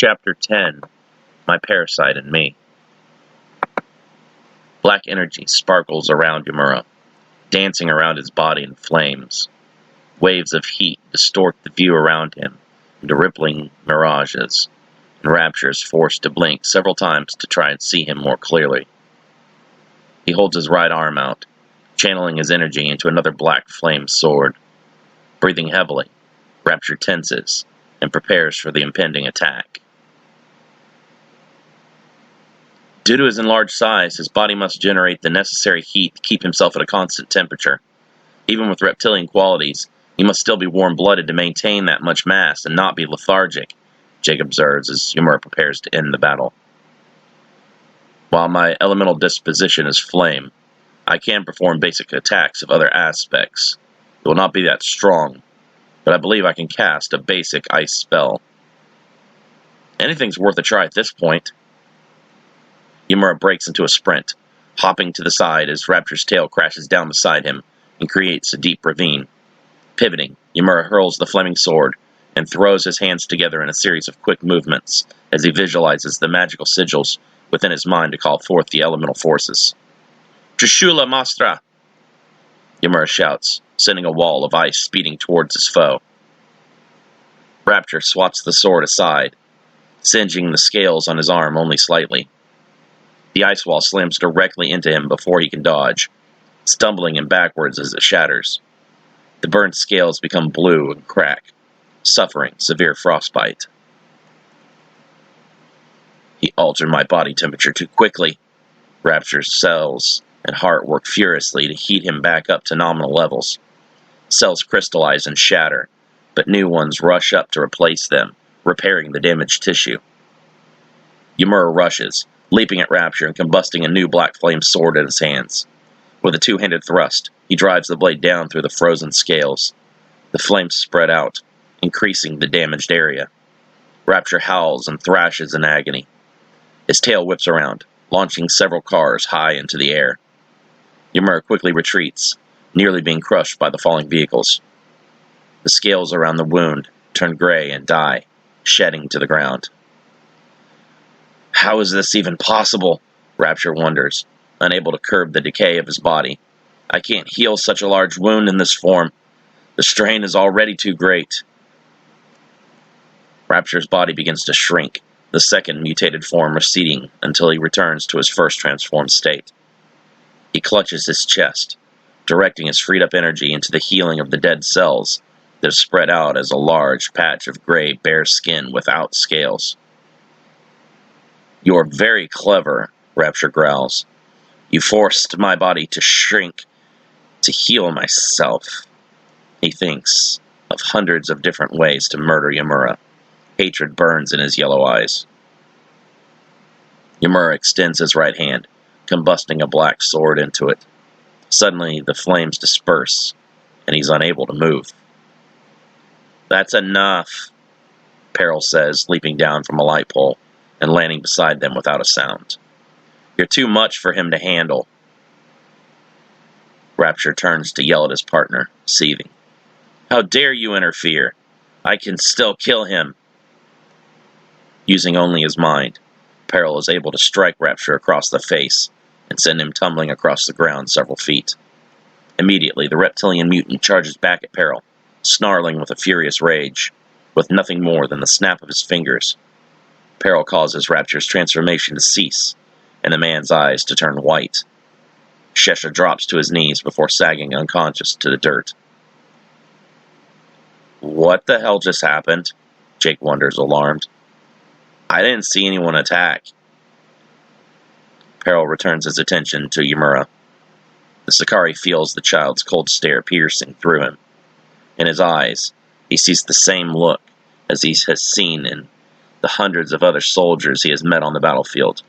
Chapter 10, My Parasite and Me. Black energy sparkles around Yamura, dancing around his body in flames. Waves of heat distort the view around him into rippling mirages, and Rapture is forced to blink several times to try and see him more clearly. He holds his right arm out, channeling his energy into another black flame sword. Breathing heavily, Rapture tenses and prepares for the impending attack. Due to his enlarged size, his body must generate the necessary heat to keep himself at a constant temperature. Even with reptilian qualities, he must still be warm-blooded to maintain that much mass and not be lethargic, Jake observes as Yamura prepares to end the battle. While my elemental disposition is flame, I can perform basic attacks of other aspects. It will not be that strong, but I believe I can cast a basic ice spell. Anything's worth a try at this point. Yamura breaks into a sprint, hopping to the side as Rapture's tail crashes down beside him and creates a deep ravine. Pivoting, Yamura hurls the flaming sword and throws his hands together in a series of quick movements as he visualizes the magical sigils within his mind to call forth the elemental forces. Trishula Mastra! Yamura shouts, sending a wall of ice speeding towards his foe. Rapture swats the sword aside, singeing the scales on his arm only slightly. The ice wall slams directly into him before he can dodge, stumbling him backwards as it shatters. The burnt scales become blue and crack, suffering severe frostbite. He altered my body temperature too quickly. Rapture's cells and heart work furiously to heat him back up to nominal levels. Cells crystallize and shatter, but new ones rush up to replace them, repairing the damaged tissue. Yamura rushes, leaping at Rapture and combusting a new black flame sword in his hands. With a two-handed thrust, he drives the blade down through the frozen scales. The flames spread out, increasing the damaged area. Rapture howls and thrashes in agony. His tail whips around, launching several cars high into the air. Yamura quickly retreats, nearly being crushed by the falling vehicles. The scales around the wound turn gray and die, shedding to the ground. How is this even possible? Rapture wonders, unable to curb the decay of his body. I can't heal such a large wound in this form. The strain is already too great. Rapture's body begins to shrink, the second mutated form receding until he returns to his first transformed state. He clutches his chest, directing his freed-up energy into the healing of the dead cells that have spread out as a large patch of gray, bare skin without scales. You're very clever, Rapture growls. You forced my body to shrink, to heal myself. He thinks of hundreds of different ways to murder Yamura. Hatred burns in his yellow eyes. Yamura extends his right hand, combusting a black sword into it. Suddenly, the flames disperse, and he's unable to move. That's enough, Peril says, leaping down from a light pole and landing beside them without a sound. You're too much for him to handle. Rapture turns to yell at his partner, seething. How dare you interfere? I can still kill him. Using only his mind, Peril is able to strike Rapture across the face and send him tumbling across the ground several feet. Immediately, the reptilian mutant charges back at Peril, snarling with a furious rage, with nothing more than the snap of his fingers. Peril causes Rapture's transformation to cease, and the man's eyes to turn white. Shesha drops to his knees before sagging unconscious to the dirt. What the hell just happened? Jake wonders, alarmed. I didn't see anyone attack. Peril returns his attention to Yamura. The Sakari feels the child's cold stare piercing through him. In his eyes, he sees the same look as he has seen in the hundreds of other soldiers he has met on the battlefield.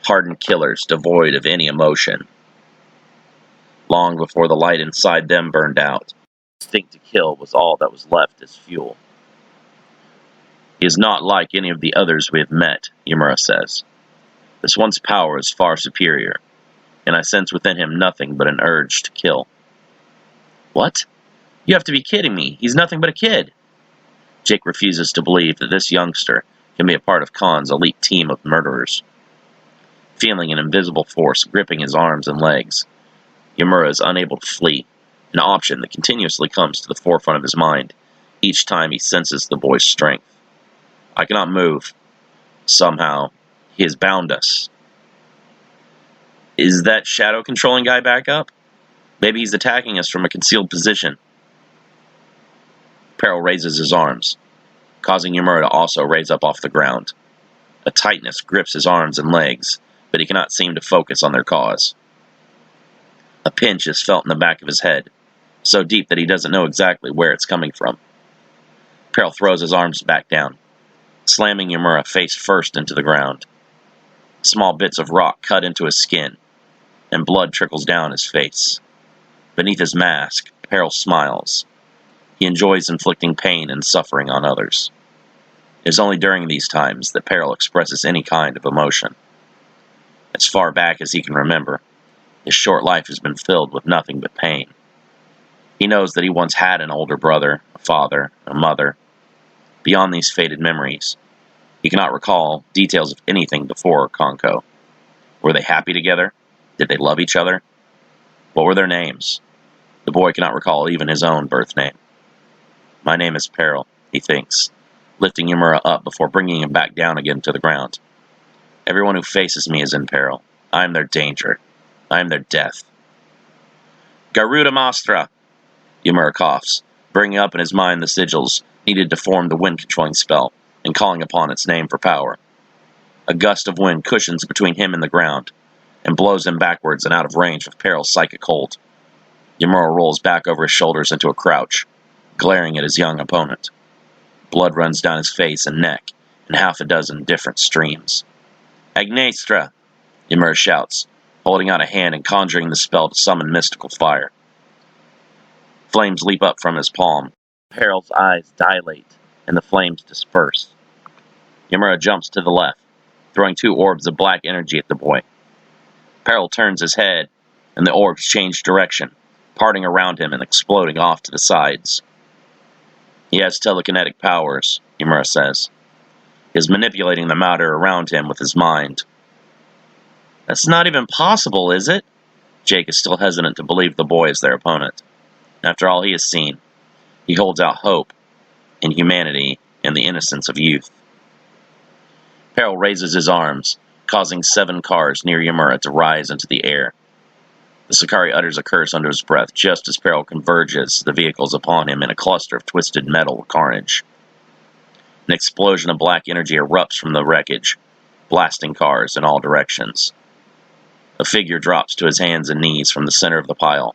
Hardened killers devoid of any emotion. Long before the light inside them burned out, instinct to kill was all that was left as fuel. He is not like any of the others we have met, Yamura says. This one's power is far superior, and I sense within him nothing but an urge to kill. What? You have to be kidding me. He's nothing but a kid. Jake refuses to believe that this youngster can be a part of Khan's elite team of murderers. Feeling an invisible force gripping his arms and legs, Yamura is unable to flee, an option that continuously comes to the forefront of his mind each time he senses the boy's strength. I cannot move. Somehow, he has bound us. Is that shadow-controlling guy back up? Maybe he's attacking us from a concealed position. Peril raises his arms, causing Yamura to also raise up off the ground. A tightness grips his arms and legs, but he cannot seem to focus on their cause. A pinch is felt in the back of his head, so deep that he doesn't know exactly where it's coming from. Peril throws his arms back down, slamming Yamura face first into the ground. Small bits of rock cut into his skin, and blood trickles down his face. Beneath his mask, Peril smiles. He enjoys inflicting pain and suffering on others. It is only during these times that Peril expresses any kind of emotion. As far back as he can remember, his short life has been filled with nothing but pain. He knows that he once had an older brother, a father, a mother. Beyond these faded memories, he cannot recall details of anything before Konko. Were they happy together? Did they love each other? What were their names? The boy cannot recall even his own birth name. My name is Peril, he thinks, lifting Yamura up before bringing him back down again to the ground. Everyone who faces me is in peril. I am their danger. I am their death. Garuda Mastra! Yamura coughs, bringing up in his mind the sigils needed to form the wind-controlling spell, and calling upon its name for power. A gust of wind cushions between him and the ground, and blows him backwards and out of range of Peril's psychic hold. Yamura rolls back over his shoulders into a crouch, glaring at his young opponent. Blood runs down his face and neck in half a dozen different streams. Agnestra! Yamura shouts, holding out a hand and conjuring the spell to summon mystical fire. Flames leap up from his palm. Peril's eyes dilate, and the flames disperse. Yamura jumps to the left, throwing 2 orbs of black energy at the boy. Peril turns his head, and the orbs change direction, parting around him and exploding off to the sides. He has telekinetic powers, Yamura says. He is manipulating the matter around him with his mind. That's not even possible, is it? Jake is still hesitant to believe the boy is their opponent. After all he has seen, he holds out hope in humanity and the innocence of youth. Peril raises his arms, causing 7 cars near Yamura to rise into the air. The Sakari utters a curse under his breath just as Peril converges the vehicles upon him in a cluster of twisted metal carnage. An explosion of black energy erupts from the wreckage, blasting cars in all directions. A figure drops to his hands and knees from the center of the pile,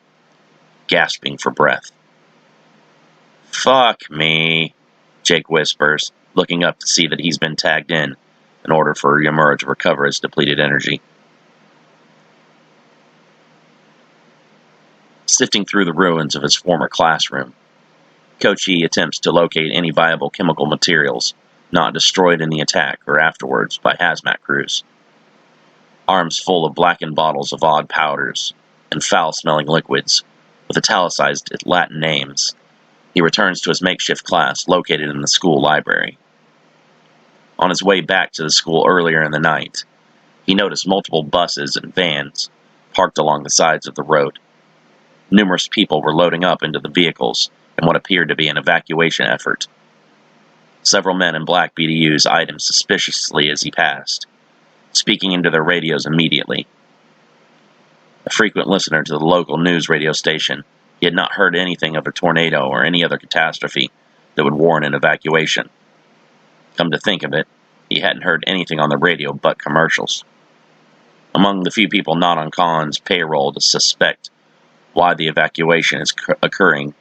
gasping for breath. Fuck me, Jake whispers, looking up to see that he's been tagged in order for Yamura to recover his depleted energy. Sifting through the ruins of his former classroom, Kochi attempts to locate any viable chemical materials not destroyed in the attack or afterwards by hazmat crews. Arms full of blackened bottles of odd powders and foul-smelling liquids with italicized Latin names, he returns to his makeshift class located in the school library. On his way back to the school earlier in the night, he noticed multiple buses and vans parked along the sides of the road. Numerous people were loading up into the vehicles in what appeared to be an evacuation effort. Several men in black BDUs eyed him suspiciously as he passed, speaking into their radios immediately. A frequent listener to the local news radio station, he had not heard anything of a tornado or any other catastrophe that would warrant an evacuation. Come to think of it, he hadn't heard anything on the radio but commercials. Among the few people not on Khan's payroll to suspect why the evacuation is occurring,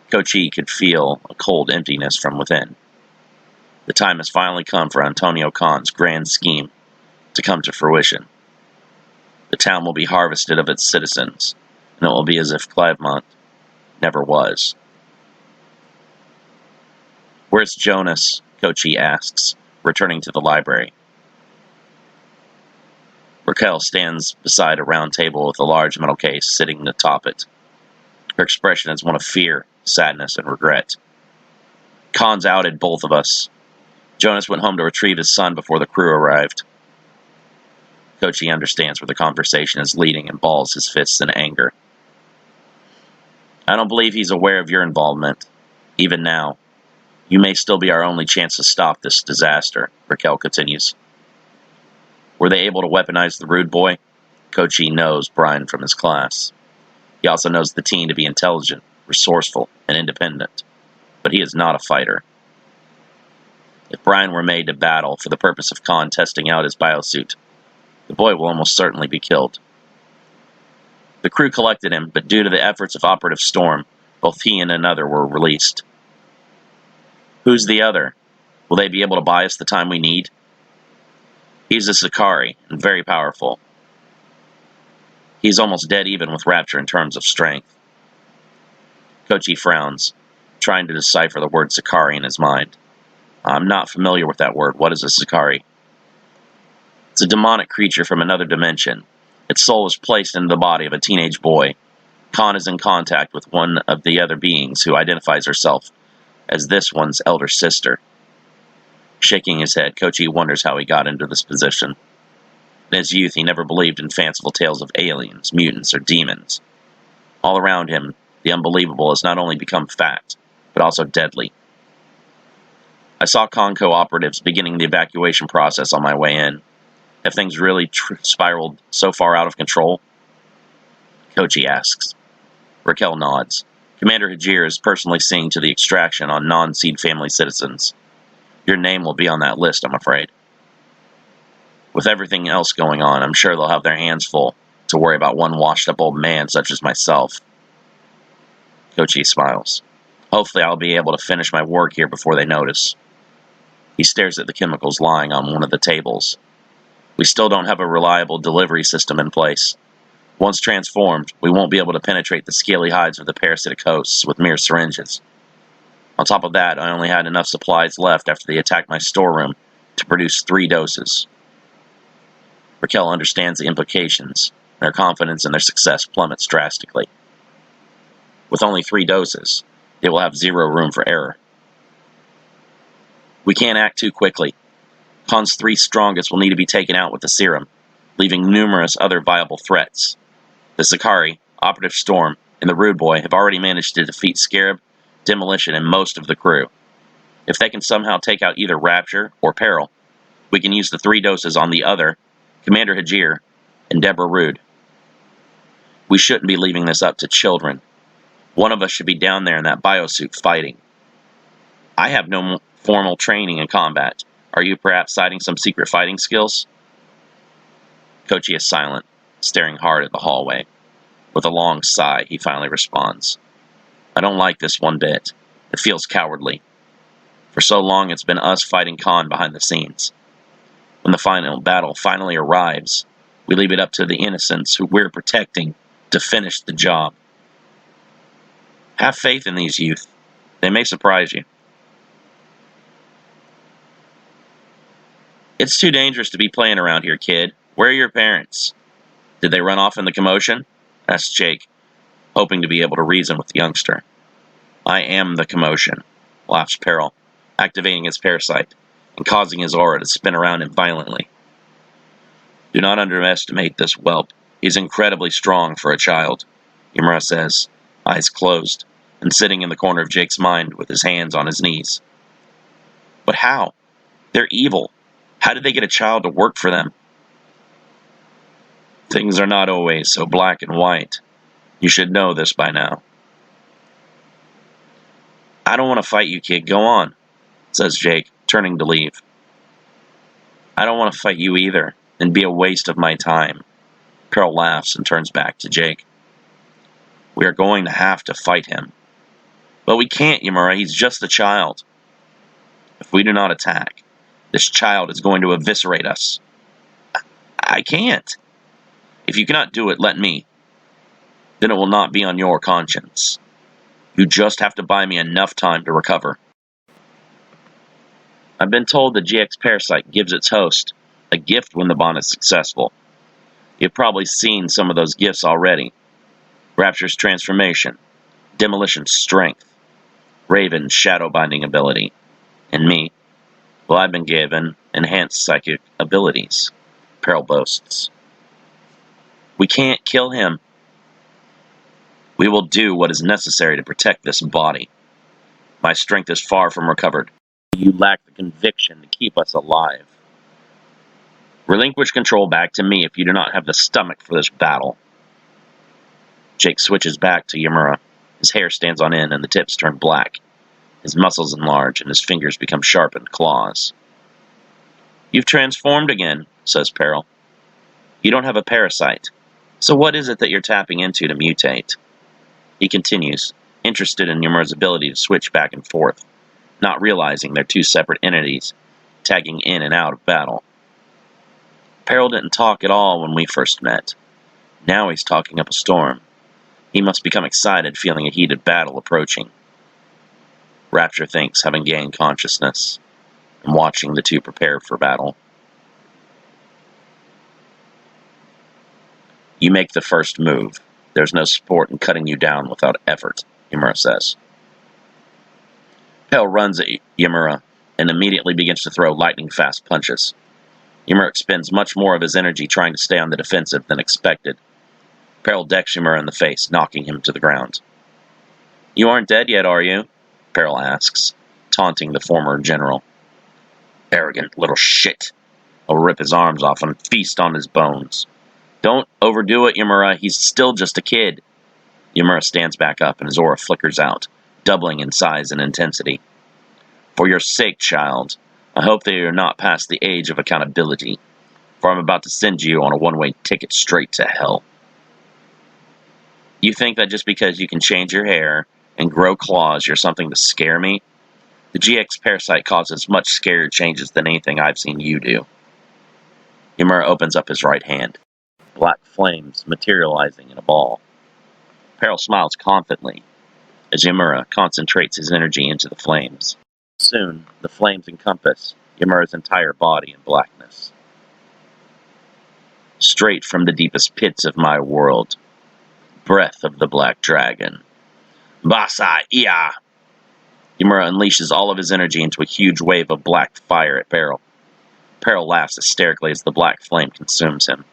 Kochi could feel a cold emptiness from within. The time has finally come for Antonio Khan's grand scheme to come to fruition. The town will be harvested of its citizens, and it will be as if Clavemont never was. Where's Jonas? Kochi asks, returning to the library. Raquel stands beside a round table with a large metal case sitting atop it. Her expression is one of fear, sadness, and regret. Khan's outed both of us. Jonas went home to retrieve his son before the crew arrived. Kochi understands where the conversation is leading and balls his fists in anger. I don't believe he's aware of your involvement. Even now, you may still be our only chance to stop this disaster, Raquel continues. Were they able to weaponize the rude boy? Kochi knows Brian from his class. He also knows the teen to be intelligent, resourceful, and independent. But he is not a fighter. If Brian were made to battle for the purpose of Khan testing out his biosuit, the boy will almost certainly be killed. The crew collected him, but due to the efforts of Operative Storm, both he and another were released. Who's the other? Will they be able to buy us the time we need? He's a Sakari, and very powerful. He's almost dead even with Rapture in terms of strength. Kochi frowns, trying to decipher the word Sakari in his mind. I'm not familiar with that word. What is a Sakari? It's a demonic creature from another dimension. Its soul is placed into the body of a teenage boy. Khan is in contact with one of the other beings who identifies herself as this one's elder sister. Shaking his head, Kochi wonders how he got into this position. In his youth, he never believed in fanciful tales of aliens, mutants, or demons. All around him, the unbelievable has not only become fact, but also deadly. I saw Conco operatives beginning the evacuation process on my way in. Have things really spiraled so far out of control? Kochi asks. Raquel nods. Commander Hajir is personally seeing to the extraction on non-Seed family citizens. Your name will be on that list, I'm afraid. With everything else going on, I'm sure they'll have their hands full to worry about one washed-up old man such as myself. Kochi smiles. Hopefully I'll be able to finish my work here before they notice. He stares at the chemicals lying on one of the tables. We still don't have a reliable delivery system in place. Once transformed, we won't be able to penetrate the scaly hides of the parasitic hosts with mere syringes. On top of that, I only had enough supplies left after they attacked my storeroom to produce 3 doses. Raquel understands the implications, and her confidence in their success plummets drastically. With only 3 doses, they will have 0 room for error. We can't act too quickly. Khan's 3 strongest will need to be taken out with the serum, leaving numerous other viable threats. The Sakari, Operative Storm, and the Rude Boy have already managed to defeat Scarab, Demolition, and most of the crew. If they can somehow take out either Rapture or Peril, we can use the 3 doses on the other, Commander Hajir, and Deborah Rude. We shouldn't be leaving this up to children. One of us should be down there in that biosuit fighting. I have no formal training in combat. Are you perhaps citing some secret fighting skills? Kochi is silent, staring hard at the hallway. With a long sigh, he finally responds. I don't like this one bit. It feels cowardly. For so long it's been us fighting Khan behind the scenes. When the final battle finally arrives, we leave it up to the innocents who we're protecting to finish the job. Have faith in these youth. They may surprise you. It's too dangerous to be playing around here, kid. Where are your parents? Did they run off in the commotion? Asked Jake, hoping to be able to reason with the youngster. I am the commotion, laughs Peril, activating his parasite and causing his aura to spin around him violently. Do not underestimate this whelp. He's incredibly strong for a child, Yamura says, eyes closed, and sitting in the corner of Jake's mind with his hands on his knees. But how? They're evil. How did they get a child to work for them? Things are not always so black and white. You should know this by now. I don't want to fight you, kid. Go on, says Jake, turning to leave. I don't want to fight you either. It'd be a waste of my time. Pearl laughs and turns back to Jake. We are going to have to fight him. But we can't, Yamura. He's just a child. If we do not attack, this child is going to eviscerate us. I can't. If you cannot do it, let me. Then it will not be on your conscience. You just have to buy me enough time to recover. I've been told the GX Parasite gives its host a gift when the bond is successful. You've probably seen some of those gifts already. Rapture's transformation, Demolition's strength, Raven's shadow binding ability, and me, Well, I've been given enhanced psychic abilities, Peril boasts. We can't kill him. We will do what is necessary to protect this body. My strength is far from recovered. You lack the conviction to keep us alive. Relinquish control back to me if you do not have the stomach for this battle. Jake switches back to Yamura. His hair stands on end and the tips turn black. His muscles enlarge and his fingers become sharpened claws. You've transformed again, says Peril. You don't have a parasite. So what is it that you're tapping into to mutate? He continues, interested in Yamura's ability to switch back and forth, not realizing they're two separate entities, tagging in and out of battle. Peril didn't talk at all when we first met. Now he's talking up a storm. He must become excited, feeling a heated battle approaching. Rapture thinks, having gained consciousness, and watching the two prepare for battle. You make the first move. There's no sport in cutting you down without effort, Yamura says. Peril runs at Yamura and immediately begins to throw lightning-fast punches. Yamura expends much more of his energy trying to stay on the defensive than expected. Peril decks Yamura in the face, knocking him to the ground. You aren't dead yet, are you? Peril asks, taunting the former general. Arrogant little shit. I'll rip his arms off and feast on his bones. Don't overdo it, Yamura. He's still just a kid. Yamura stands back up and his aura flickers out, doubling in size and intensity. For your sake, child, I hope that you're not past the age of accountability, for I'm about to send you on a one-way ticket straight to hell. You think that just because you can change your hair and grow claws, you're something to scare me? The GX Parasite causes much scarier changes than anything I've seen you do. Yamura opens up his right hand, black flames materializing in a ball. Peril smiles confidently as Yamura concentrates his energy into the flames. Soon, the flames encompass Yamura's entire body in blackness. Straight from the deepest pits of my world, breath of the black dragon. Basa Ia! Yamura unleashes all of his energy into a huge wave of black fire at Peril. Peril laughs hysterically as the black flame consumes him.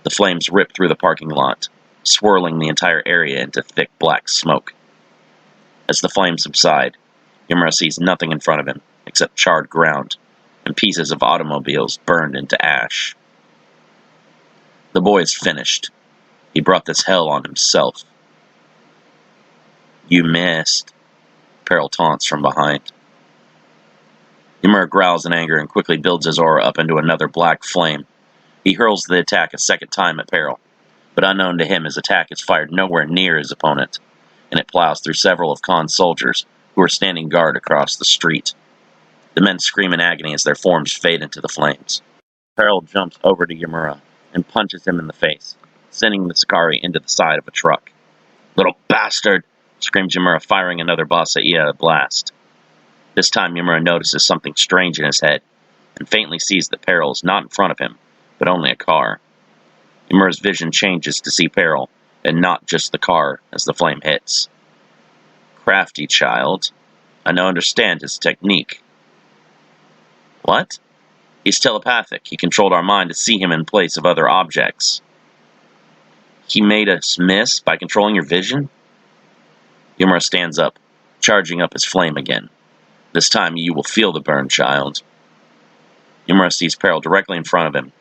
The flames rip through the parking lot, swirling the entire area into thick black smoke. As the flames subside, Yamura sees nothing in front of him except charred ground and pieces of automobiles burned into ash. The boy is finished. He brought this hell on himself. You missed, Peril taunts from behind. Yamura growls in anger and quickly builds his aura up into another black flame. He hurls the attack a second time at Peril, but unknown to him, his attack is fired nowhere near his opponent, and it plows through several of Khan's soldiers who are standing guard across the street. The men scream in agony as their forms fade into the flames. Peril jumps over to Yamura and punches him in the face, sending the Sakari into the side of a truck. Little bastard! Screams Yamura, firing another Basa Ia blast. This time Yamura notices something strange in his head, and faintly sees that Peril is not in front of him, but only a car. Yamura's vision changes to see Peril, and not just the car as the flame hits. Crafty child. I now understand his technique. What? He's telepathic. He controlled our mind to see him in place of other objects. He made us miss by controlling your vision? Yamura stands up, charging up his flame again. This time you will feel the burn, child. Yamura sees Peril directly in front of him,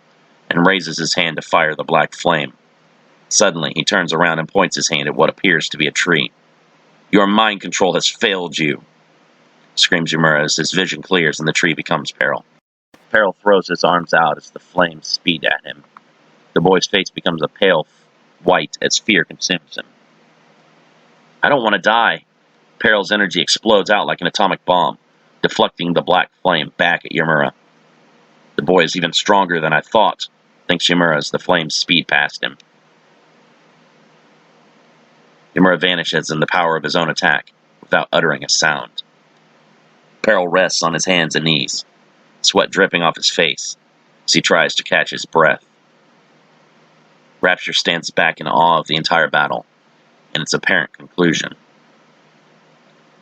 and raises his hand to fire the black flame. Suddenly, he turns around and points his hand at what appears to be a tree. Your mind control has failed you, screams Yamura as his vision clears and the tree becomes Peril. Peril throws his arms out as the flames speed at him. The boy's face becomes a pale white as fear consumes him. I don't want to die. Peril's energy explodes out like an atomic bomb, deflecting the black flame back at Yamura. The boy is even stronger than I thought, thinks Yamura as the flames speed past him. Yamura vanishes in the power of his own attack, without uttering a sound. Peril rests on his hands and knees, sweat dripping off his face, as he tries to catch his breath. Rapture stands back in awe of the entire battle, and its apparent conclusion.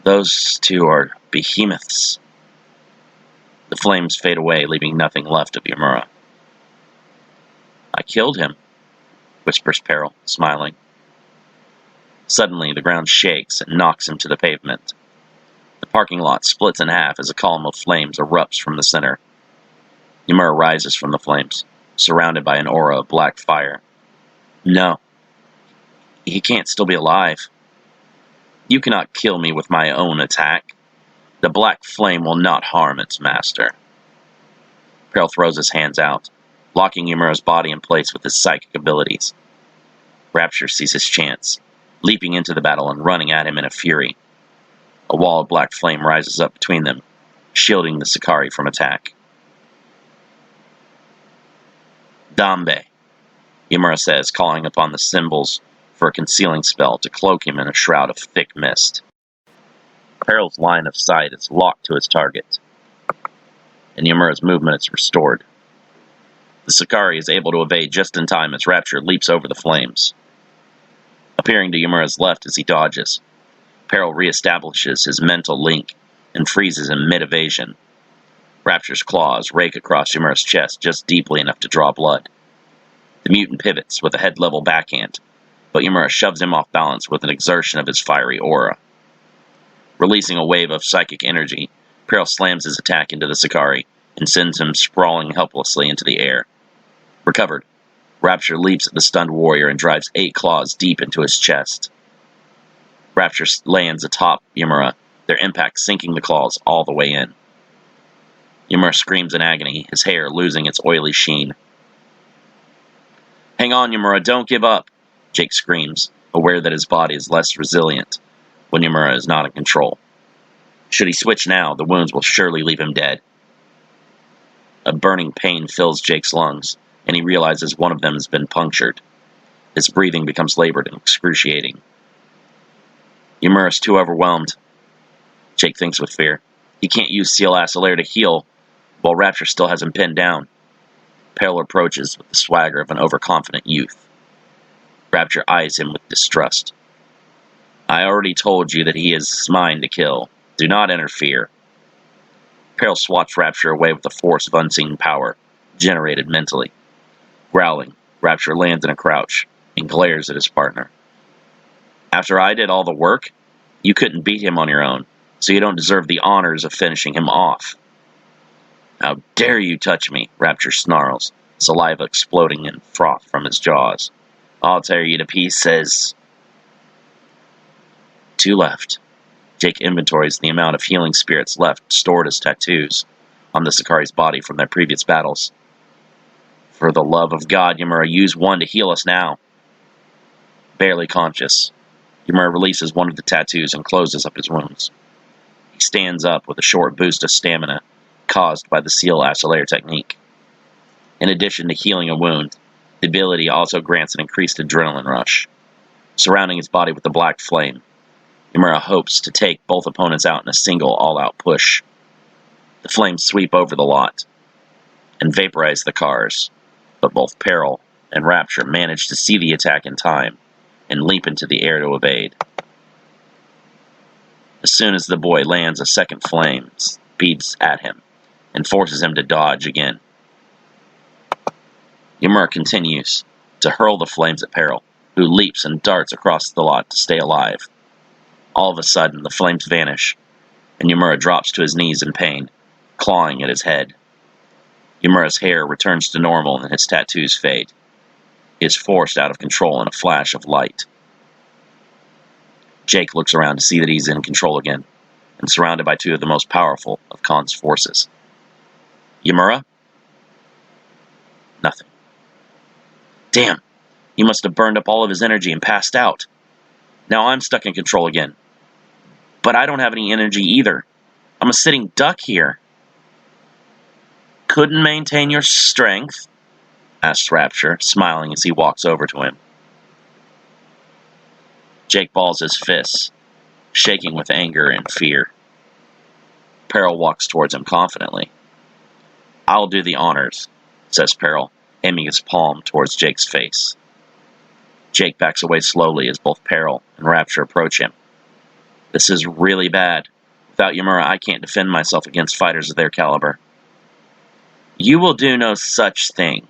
Those two are behemoths. The flames fade away, leaving nothing left of Yamura. "I killed him," whispers Peril, smiling. Suddenly, the ground shakes and knocks him to the pavement. The parking lot splits in half as a column of flames erupts from the center. Yamura rises from the flames, surrounded by an aura of black fire. "No. He can't still be alive. You cannot kill me with my own attack. The black flame will not harm its master." Peril throws his hands out, locking Yamura's body in place with his psychic abilities. Rapture sees his chance, leaping into the battle and running at him in a fury. A wall of black flame rises up between them, shielding the Sicarii from attack. "Dambe," Yamura says, calling upon the symbols for a concealing spell to cloak him in a shroud of thick mist. Peril's line of sight is locked to his target, and Yamura's movement is restored. The Sicarii is able to evade just in time as Rapture leaps over the flames. Appearing to Yamura's left as he dodges, Peril reestablishes his mental link and freezes him mid-evasion. Rapture's claws rake across Yamura's chest just deeply enough to draw blood. The mutant pivots with a head-level backhand, but Yamura shoves him off balance with an exertion of his fiery aura. Releasing a wave of psychic energy, Peril slams his attack into the Sicarii and sends him sprawling helplessly into the air. Recovered, Rapture leaps at the stunned warrior and drives 8 claws deep into his chest. Rapture lands atop Yamura, their impact sinking the claws all the way in. Yamura screams in agony, his hair losing its oily sheen. "Hang on, Yamura, don't give up," Jake screams, aware that his body is less resilient when Yamura is not in control. Should he switch now, the wounds will surely leave him dead. A burning pain fills Jake's lungs, and he realizes one of them has been punctured. His breathing becomes labored and excruciating. Yamura is too overwhelmed, Jake thinks with fear. He can't use Seal Acelair to heal, while Rapture still has him pinned down. Peril approaches with the swagger of an overconfident youth. Rapture eyes him with distrust. "I already told you that he is mine to kill. Do not interfere." Peril swats Rapture away with the force of unseen power, generated mentally. Growling, Rapture lands in a crouch and glares at his partner. "After I did all the work, you couldn't beat him on your own, so you don't deserve the honors of finishing him off." "How dare you touch me?" Rapture snarls, saliva exploding in froth from his jaws. "I'll tear you to pieces." 2 left. Jake inventories the amount of healing spirits left stored as tattoos on the Sicarii's body from their previous battles. "For the love of God, Yamura, use one to heal us now." Barely conscious, Yamura releases one of the tattoos and closes up his wounds. He stands up with a short boost of stamina caused by the Seal Acelair technique. In addition to healing a wound, the ability also grants an increased adrenaline rush. Surrounding his body with the black flame, Yamura hopes to take both opponents out in a single all-out push. The flames sweep over the lot and vaporize the cars, but both Peril and Rapture manage to see the attack in time and leap into the air to evade. As soon as the boy lands, a second flame speeds at him and forces him to dodge again. Yamura continues to hurl the flames at Peril, who leaps and darts across the lot to stay alive. All of a sudden, the flames vanish, and Yamura drops to his knees in pain, clawing at his head. Yamura's hair returns to normal and his tattoos fade. He is forced out of control in a flash of light. Jake looks around to see that he's in control again, and surrounded by 2 of the most powerful of Khan's forces. "Yamura?" Nothing. Damn, he must have burned up all of his energy and passed out. Now I'm stuck in control again. But I don't have any energy either. I'm a sitting duck here. "Couldn't maintain your strength?" asks Rapture, smiling as he walks over to him. Jake balls his fists, shaking with anger and fear. Peril walks towards him confidently. "I'll do the honors," says Peril, aiming his palm towards Jake's face. Jake backs away slowly as both Peril and Rapture approach him. "This is really bad. Without Yamura, I can't defend myself against fighters of their caliber. You will do no such thing.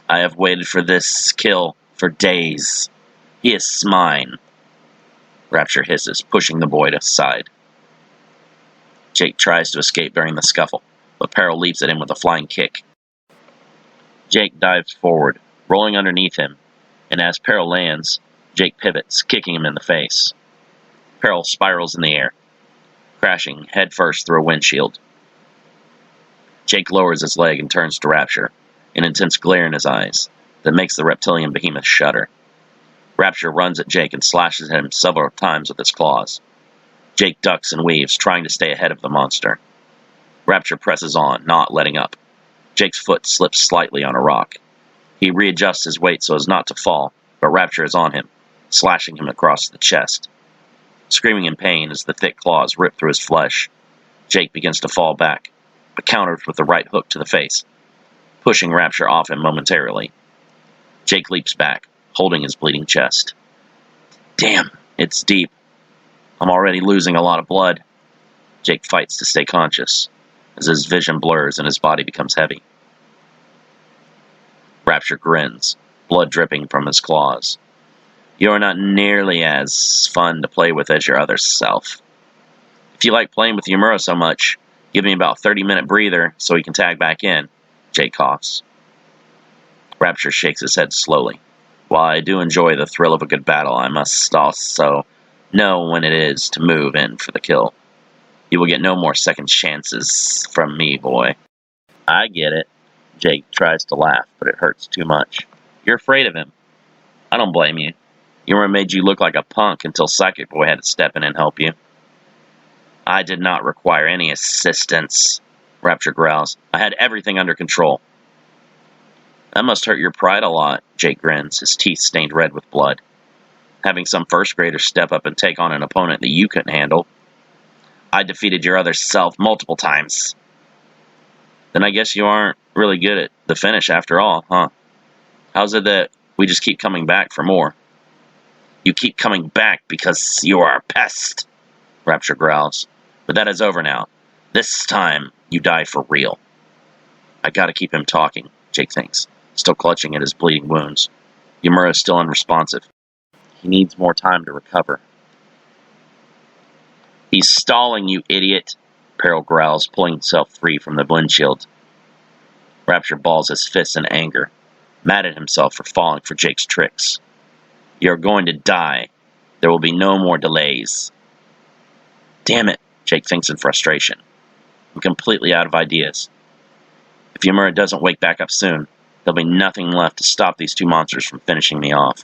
I have waited for this kill for days. He is mine. Rapture hisses, pushing the boy aside. Jake tries to escape during the scuffle, but Peril leaps at him with a flying kick. Jake dives forward, rolling underneath him, and as Peril lands, Jake pivots, kicking him in the face. Peril spirals in the air, crashing headfirst through a windshield. Jake lowers his leg and turns to Rapture, an intense glare in his eyes that makes the reptilian behemoth shudder. Rapture runs at Jake and slashes at him several times with his claws. Jake ducks and weaves, trying to stay ahead of the monster. Rapture presses on, not letting up. Jake's foot slips slightly on a rock. He readjusts his weight so as not to fall, but Rapture is on him, slashing him across the chest. Screaming in pain as the thick claws rip through his flesh, Jake begins to fall back, but counters with the right hook to the face, pushing Rapture off him momentarily. Jake leaps back, holding his bleeding chest. Damn, it's deep. I'm already losing a lot of blood. Jake fights to stay conscious, as his vision blurs and his body becomes heavy. Rapture grins, blood dripping from his claws. You're not nearly as fun to play with as your other self. If you like playing with Yumura so much, give me about a 30-minute breather so he can tag back in, Jake coughs. Rapture shakes his head slowly. While I do enjoy the thrill of a good battle, I must also know when it is to move in for the kill. You will get no more second chances from me, boy. I get it. Jake tries to laugh, but it hurts too much. You're afraid of him. I don't blame you. Yumura made you look like a punk until Psychic Boy had to step in and help you. I did not require any assistance, Rapture growls. I had everything under control. That must hurt your pride a lot, Jake grins, his teeth stained red with blood. Having some first grader step up and take on an opponent that you couldn't handle. I defeated your other self multiple times. Then I guess you aren't really good at the finish after all, huh? How's it that we just keep coming back for more? You keep coming back because you are a pest, Rapture growls. But that is over now. This time, you die for real. I gotta keep him talking, Jake thinks, still clutching at his bleeding wounds. Yumura is still unresponsive. He needs more time to recover. He's stalling, you idiot, Peril growls, pulling himself free from the windshield. Rapture balls his fists in anger, mad at himself for falling for Jake's tricks. You're going to die. There will be no more delays. Damn it, Jake thinks in frustration. I'm completely out of ideas. If Yumura doesn't wake back up soon, there'll be nothing left to stop these two monsters from finishing me off.